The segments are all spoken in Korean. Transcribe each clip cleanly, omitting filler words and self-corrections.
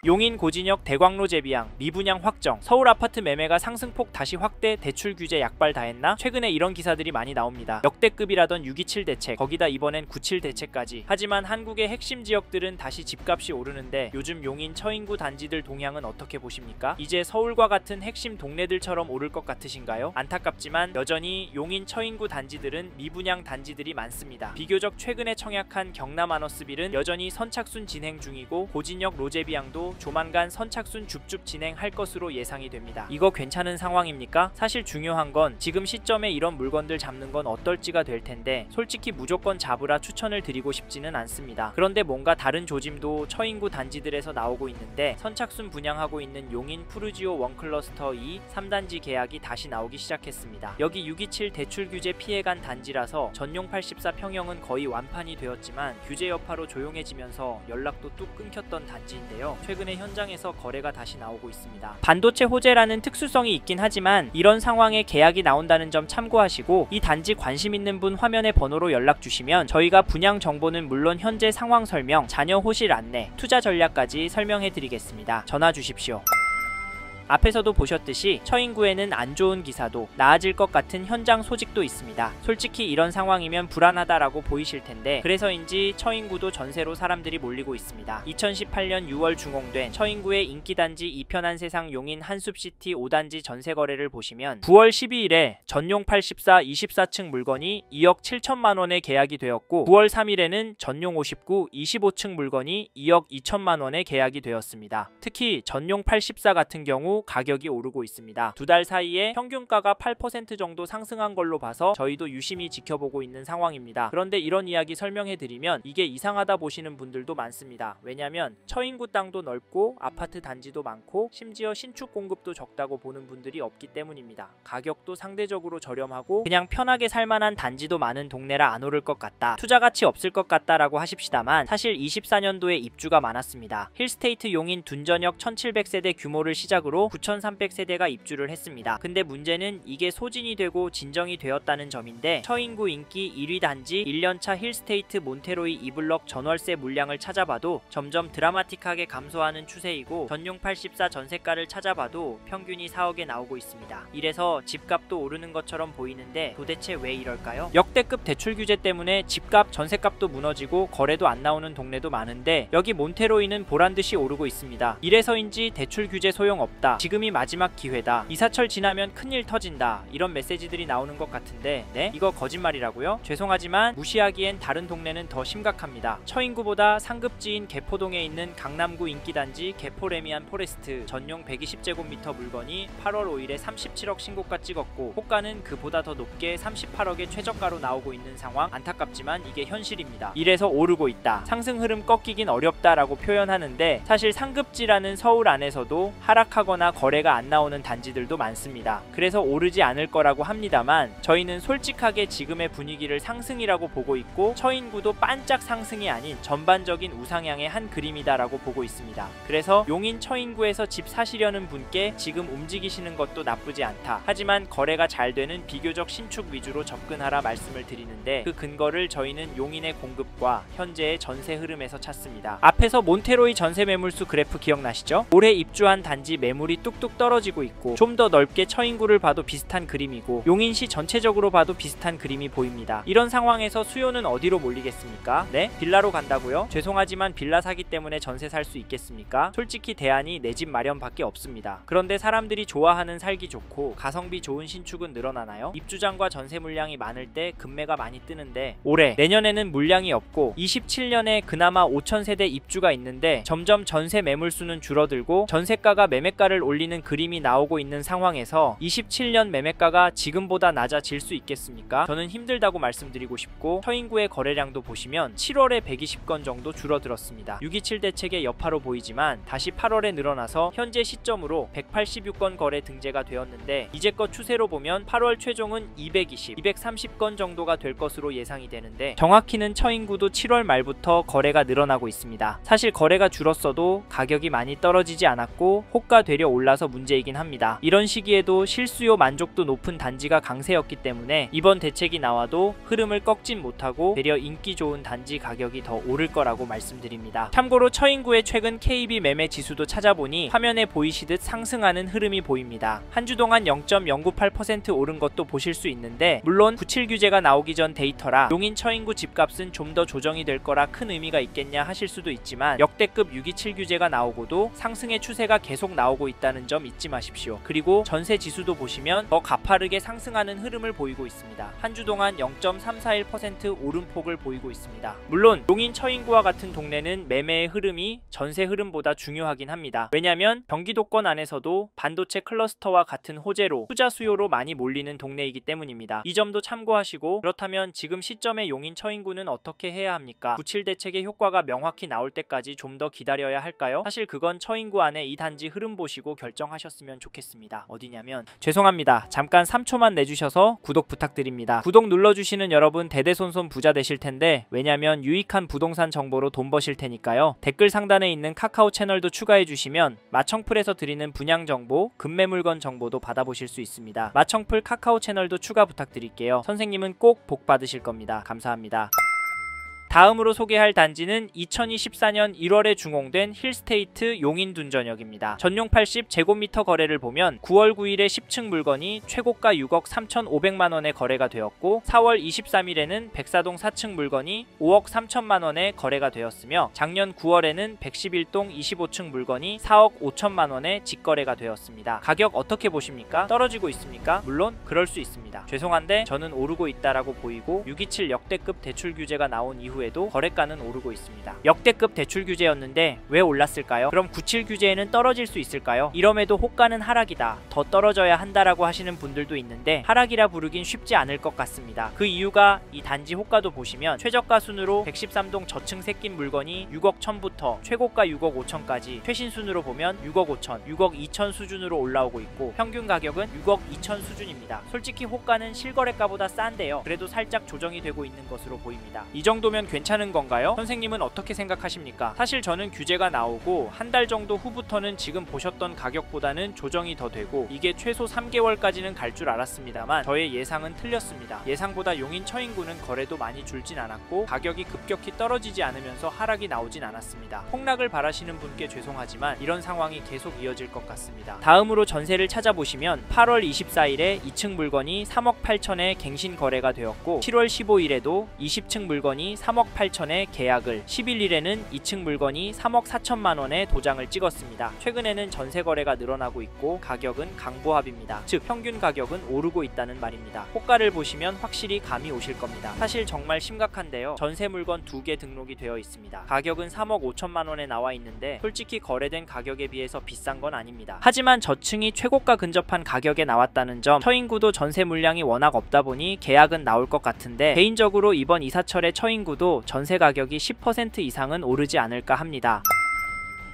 용인 고진역 대광로 재비양 미분양 확정, 서울 아파트 매매가 상승폭 다시 확대, 대출 규제 약발 다했나? 최근에 이런 기사들이 많이 나옵니다. 역대급이라던 6.27 대책, 거기다 이번엔 9.7 대책까지. 하지만 한국의 핵심 지역들은 다시 집값이 오르는데 요즘 용인 처인구 단지들 동향은 어떻게 보십니까? 이제 서울과 같은 핵심 동네들처럼 오를 것 같으신가요? 안타깝지만 여전히 용인 처인구 단지들은 미분양 단지들이 많습니다. 비교적 최근에 청약한 경남 아너스빌은 여전히 선착순 진행 중이고 고진역 로제비양도 조만간 선착순 줍줍 진행할 것으로 예상이 됩니다. 이거 괜찮은 상황입니까? 사실 중요한 건 지금 시점에 이런 물건들 잡는 건 어떨지가 될 텐데 솔직히 무조건 잡으라 추천을 드리고 싶지는 않습니다. 그런데 뭔가 다른 조짐도 처인구 단지들에서 나오고 있는데 선착순 분양하고 있는 용인 푸르지오 원클러스터 2 3단지 계약이 다시 나오기 시작했습니다. 여기 6.27 대출 규제 피해간 단지라서 전용 84 평형은 거의 완판이 되었지만 규제 여파로 조용해지면서 연락도 뚝 끊겼던 단지인데요. 최근에 현장에서 거래가 다시 나오고 있습니다. 반도체 호재라는 특수성이 있긴 하지만 이런 상황에 계약이 나온다는 점 참고하시고 이 단지 관심 있는 분 화면의 번호로 연락 주시면 저희가 분양 정보는 물론 현재 상황 설명, 자녀 호실 안내, 투자 전략까지 설명해 드리겠습니다. 전화 주십시오. 앞에서도 보셨듯이 처인구에는 안 좋은 기사도 나아질 것 같은 현장 소식도 있습니다. 솔직히 이런 상황이면 불안하다라고 보이실 텐데 그래서인지 처인구도 전세로 사람들이 몰리고 있습니다. 2018년 6월 중공된 처인구의 인기단지 이편한 세상 용인 한숲시티 5단지 전세 거래를 보시면 9월 12일에 전용 84 24층 물건이 2억 7천만원에 계약이 되었고 9월 3일에는 전용 59 25층 물건이 2억 2천만원에 계약이 되었습니다. 특히 전용 84 같은 경우 가격이 오르고 있습니다. 두 달 사이에 평균가가 8% 정도 상승한 걸로 봐서 저희도 유심히 지켜보고 있는 상황입니다. 그런데 이런 이야기 설명해드리면 이게 이상하다 보시는 분들도 많습니다. 왜냐면 처인구 땅도 넓고 아파트 단지도 많고 심지어 신축 공급도 적다고 보는 분들이 없기 때문입니다. 가격도 상대적으로 저렴하고 그냥 편하게 살만한 단지도 많은 동네라 안 오를 것 같다, 투자 가치 없을 것 같다 라고 하십시다만 사실 24년도에 입주가 많았습니다. 힐스테이트 용인 둔전역 1700세대 규모를 시작으로 9300세대가 입주를 했습니다. 근데 문제는 이게 소진이 되고 진정이 되었다는 점인데 처인구 인기 1위 단지 1년차 힐스테이트 몬테로이 E블럭 전월세 물량을 찾아봐도 점점 드라마틱하게 감소하는 추세이고 전용 84 전세가를 찾아봐도 평균이 4억에 나오고 있습니다. 이래서 집값도 오르는 것처럼 보이는데 도대체 왜 이럴까요? 역대급 대출 규제 때문에 집값, 전세값도 무너지고 거래도 안 나오는 동네도 많은데 여기 몬테로이는 보란듯이 오르고 있습니다. 이래서인지 대출 규제 소용없다, 지금이 마지막 기회다, 이사철 지나면 큰일 터진다, 이런 메시지들이 나오는 것 같은데 네? 이거 거짓말이라고요? 죄송하지만 무시하기엔 다른 동네는 더 심각합니다. 처인구보다 상급지인 개포동에 있는 강남구 인기단지 개포레미안 포레스트 전용 120제곱미터 물건이 8월 5일에 37억 신고가 찍었고 호가는 그보다 더 높게 38억의 최저가로 나오고 있는 상황. 안타깝지만 이게 현실입니다. 이래서 오르고 있다, 상승 흐름 꺾이긴 어렵다라고 표현하는데 사실 상급지라는 서울 안에서도 하락하거나 거래가 안 나오는 단지들도 많습니다. 그래서 오르지 않을 거라고 합니다만 저희는 솔직하게 지금의 분위기를 상승이라고 보고 있고 처인구도 반짝 상승이 아닌 전반적인 우상향의 한 그림이다라고 보고 있습니다. 그래서 용인 처인구에서 집 사시려는 분께 지금 움직이시는 것도 나쁘지 않다, 하지만 거래가 잘 되는 비교적 신축 위주로 접근하라 말씀을 드리는데 그 근거를 저희는 용인의 공급과 현재의 전세 흐름에서 찾습니다. 앞에서 몬테로이 전세 매물수 그래프 기억나시죠? 올해 입주한 단지 매물이 뚝뚝 떨어지고 있고 좀 더 넓게 처인구를 봐도 비슷한 그림이고 용인시 전체적으로 봐도 비슷한 그림이 보입니다. 이런 상황에서 수요는 어디로 몰리겠습니까? 네? 빌라로 간다고요? 죄송하지만 빌라 사기 때문에 전세 살 수 있겠습니까? 솔직히 대안이 내 집 마련밖에 없습니다. 그런데 사람들이 좋아하는 살기 좋고 가성비 좋은 신축은 늘어나나요? 입주장과 전세 물량이 많을 때 금매가 많이 뜨는데 올해, 내년에는 물량이 없고 27년에 그나마 5000세대 입주가 있는데 점점 전세 매물수는 줄어들고 전세가가 매매가를 올리는 그림이 나오고 있는 상황에서 27년 매매가가 지금보다 낮아질 수 있겠습니까? 저는 힘들다고 말씀드리고 싶고 처인구의 거래량도 보시면 7월에 120건 정도 줄어들었습니다. 6.27 대책의 여파로 보이지만 다시 8월에 늘어나서 현재 시점으로 186건 거래 등재가 되었는데 이제껏 추세로 보면 8월 최종은 220, 230건 정도가 될 것으로 예상이 되는데 정확히는 처인구도 7월 말부터 거래가 늘어나고 있습니다. 사실 거래가 줄었어도 가격이 많이 떨어지지 않았고 호가 되려 오히려 올라서 문제이긴 합니다. 이런 시기에도 실수요 만족도 높은 단지가 강세였기 때문에 이번 대책이 나와도 흐름을 꺾진 못하고 되려 인기 좋은 단지 가격이 더 오를 거라고 말씀드립니다. 참고로 처인구의 최근 KB 매매 지수도 찾아보니 화면에 보이시듯 상승하는 흐름이 보입니다. 한 주 동안 0.098% 오른 것도 보실 수 있는데, 물론 97 규제가 나오기 전 데이터라 용인 처인구 집값은 좀 더 조정이 될 거라 큰 의미가 있겠냐 하실 수도 있지만, 역대급 627 규제가 나오고도 상승의 추세가 계속 나오고 있다는 점 잊지 마십시오. 그리고 전세 지수도 보시면 더 가파르게 상승하는 흐름을 보이고 있습니다. 한 주 동안 0.341% 오름폭을 보이고 있습니다. 물론 용인 처인구와 같은 동네는 매매의 흐름이 전세 흐름보다 중요하긴 합니다. 왜냐하면 경기도권 안에서도 반도체 클러스터와 같은 호재로 투자 수요로 많이 몰리는 동네이기 때문입니다. 이 점도 참고하시고, 그렇다면 지금 시점에 용인 처인구는 어떻게 해야 합니까? 97 대책의 효과가 명확히 나올 때까지 좀 더 기다려야 할까요? 사실 그건 처인구 안에 이 단지 흐름 보시고 결정하셨으면 좋겠습니다. 어디냐면, 죄송합니다. 잠깐 3초만 내주셔서 구독 부탁드립니다. 구독 눌러주시는 여러분 대대손손 부자 되실 텐데, 왜냐면 유익한 부동산 정보로 돈 버실 테니까요. 댓글 상단에 있는 카카오 채널도 추가해 주시면 마청풀에서 드리는 분양 정보, 급매 물건 정보도 받아보실 수 있습니다. 마청풀 카카오 채널도 추가 부탁드릴게요. 선생님은 꼭 복 받으실 겁니다. 감사합니다. 다음으로 소개할 단지는 2024년 1월에 준공된 힐스테이트 용인 둔전역입니다. 전용 80제곱미터 거래를 보면 9월 9일에 10층 물건이 최고가 6억 3,500만원에 거래가 되었고, 4월 23일에는 백사동 4층 물건이 5억 3천만원에 거래가 되었으며, 작년 9월에는 111동 25층 물건이 4억 5천만원에 직거래가 되었습니다. 가격 어떻게 보십니까? 떨어지고 있습니까? 물론 그럴 수 있습니다. 죄송한데 저는 오르고 있다라고 보이고, 627 역대급 대출 규제가 나온 이후에 거래가는 오르고 있습니다. 역대급 대출 규제였는데 왜 올랐을까요? 그럼 97 규제에는 떨어질 수 있을까요? 이럼에도 호가는 하락이다, 더 떨어져야 한다라고 하시는 분들도 있는데, 하락이라 부르긴 쉽지 않을 것 같습니다. 그 이유가 이 단지 호가도 보시면 최저가 순으로 113동 저층 새낀 물건이 6억 1천부터 최고가 6억 5천까지, 최신 순으로 보면 6억 5천, 6억 2천 수준으로 올라오고 있고, 평균 가격은 6억 2천 수준입니다. 솔직히 호가는 실거래가보다 싼데요. 그래도 살짝 조정이 되고 있는 것으로 보입니다. 이 정도면 괜찮은 건가요? 선생님은 어떻게 생각하십니까? 사실 저는 규제가 나오고 한 달 정도 후부터는 지금 보셨던 가격보다는 조정이 더 되고, 이게 최소 3개월까지는 갈 줄 알았습니다만 저의 예상은 틀렸습니다. 예상보다 용인 처인구는 거래도 많이 줄진 않았고, 가격이 급격히 떨어지지 않으면서 하락이 나오진 않았습니다. 폭락을 바라시는 분께 죄송하지만 이런 상황이 계속 이어질 것 같습니다. 다음으로 전세를 찾아보시면 8월 24일에 2층 물건이 3억 8천에 갱신 거래가 되었고, 7월 15일에도 20층 물건이 3억 8천에 계약을, 11일에는 2층 물건이 3억 4천만원에 도장을 찍었습니다. 최근에는 전세 거래가 늘어나고 있고 가격은 강보합입니다. 즉 평균 가격은 오르고 있다는 말입니다. 호가를 보시면 확실히 감이 오실 겁니다. 사실 정말 심각한데요. 전세 물건 2개 등록이 되어 있습니다. 가격은 3억 5천만원에 나와 있는데 솔직히 거래된 가격에 비해서 비싼 건 아닙니다. 하지만 저층이 최고가 근접한 가격에 나왔다는 점, 처인구도 전세 물량이 워낙 없다 보니 계약은 나올 것 같은데, 개인적으로 이번 이사철의 처인구도 전세 가격이 10% 이상은 오르지 않을까 합니다.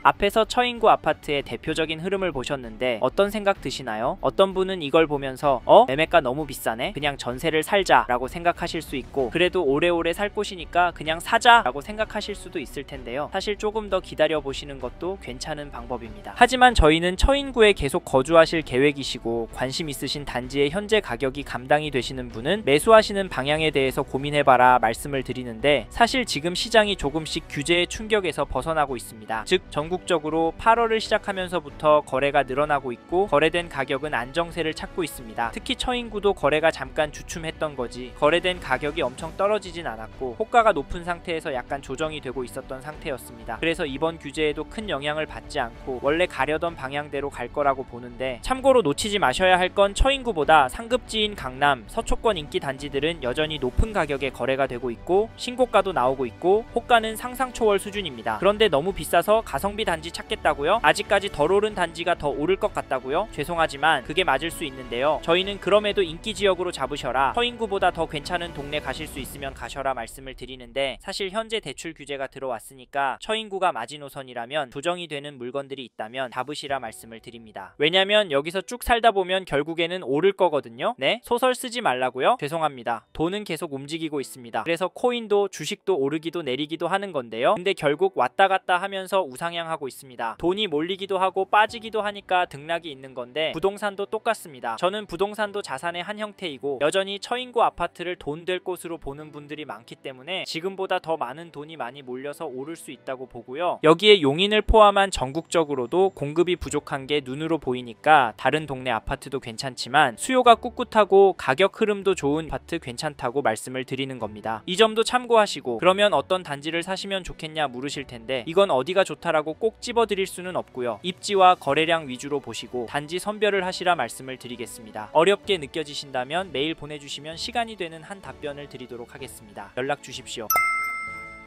앞에서 처인구 아파트의 대표적인 흐름을 보셨는데 어떤 생각 드시나요? 어떤 분은 이걸 보면서 매매가 너무 비싸네? 그냥 전세를 살자 라고 생각하실 수 있고, 그래도 오래오래 살 곳이니까 그냥 사자 라고 생각하실 수도 있을 텐데요. 사실 조금 더 기다려 보시는 것도 괜찮은 방법입니다. 하지만 저희는 처인구에 계속 거주하실 계획이시고 관심 있으신 단지의 현재 가격이 감당이 되시는 분은 매수하시는 방향에 대해서 고민해봐라 말씀을 드리는데, 사실 지금 시장이 조금씩 규제의 충격에서 벗어나고 있습니다. 즉 전국적으로 8월을 시작하면서부터 거래가 늘어나고 있고, 거래된 가격은 안정세를 찾고 있습니다. 특히 처인구도 거래가 잠깐 주춤했던 거지 거래된 가격이 엄청 떨어지진 않았고, 호가가 높은 상태에서 약간 조정이 되고 있었던 상태였습니다. 그래서 이번 규제에도 큰 영향을 받지 않고 원래 가려던 방향대로 갈 거라고 보는데, 참고로 놓치지 마셔야 할 건 처인구보다 상급지인 강남, 서초권 인기 단지들은 여전히 높은 가격에 거래가 되고 있고 신고가도 나오고 있고 호가는 상상 초월 수준입니다. 그런데 너무 비싸서 가성비 단지 찾겠다고요? 아직까지 덜 오른 단지가 더 오를 것 같다고요? 죄송하지만 그게 맞을 수 있는데요. 저희는 그럼에도 인기 지역으로 잡으셔라, 처인구보다 더 괜찮은 동네 가실 수 있으면 가셔라 말씀을 드리는데, 사실 현재 대출 규제가 들어왔으니까 처인구가 마지노선이라면 조정이 되는 물건들이 있다면 잡으시라 말씀을 드립니다. 왜냐면 여기서 쭉 살다 보면 결국에는 오를 거거든요. 네? 소설 쓰지 말라고요? 죄송합니다. 돈은 계속 움직이고 있습니다. 그래서 코인도 주식도 오르기도 내리기도 하는 건데요. 근데 결국 왔다 갔다 하면서 우상향 등장하고 있습니다. 돈이 몰리기도 하고 빠지기도 하니까 등락이 있는 건데 부동산도 똑같습니다. 저는 부동산도 자산의 한 형태이고 여전히 처인구 아파트를 돈 될 곳으로 보는 분들이 많기 때문에 지금보다 더 많은 돈이 많이 몰려서 오를 수 있다고 보고요. 여기에 용인을 포함한 전국적으로도 공급이 부족한 게 눈으로 보이니까 다른 동네 아파트도 괜찮지만 수요가 꿋꿋하고 가격 흐름도 좋은 아파트 괜찮다고 말씀을 드리는 겁니다. 이 점도 참고하시고 그러면 어떤 단지를 사시면 좋겠냐 물으실 텐데 이건 어디가 좋다라고 꼭 집어드릴 수는 없고요. 입지와 거래량 위주로 보시고 단지 선별을 하시라 말씀을 드리겠습니다. 어렵게 느껴지신다면 메일 보내주시면 시간이 되는 한 답변을 드리도록 하겠습니다. 연락 주십시오.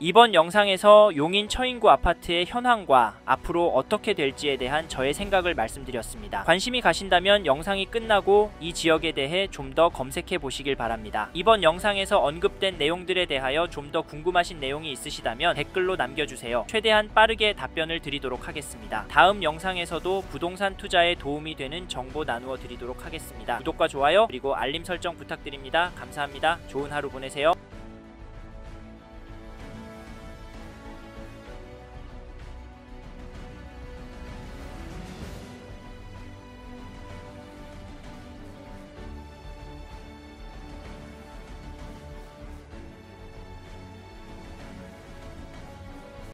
이번 영상에서 용인 처인구 아파트의 현황과 앞으로 어떻게 될지에 대한 저의 생각을 말씀드렸습니다. 관심이 가신다면 영상이 끝나고 이 지역에 대해 좀 더 검색해 보시길 바랍니다. 이번 영상에서 언급된 내용들에 대하여 좀 더 궁금하신 내용이 있으시다면 댓글로 남겨주세요. 최대한 빠르게 답변을 드리도록 하겠습니다. 다음 영상에서도 부동산 투자에 도움이 되는 정보 나누어 드리도록 하겠습니다. 구독과 좋아요 그리고 알림 설정 부탁드립니다. 감사합니다. 좋은 하루 보내세요.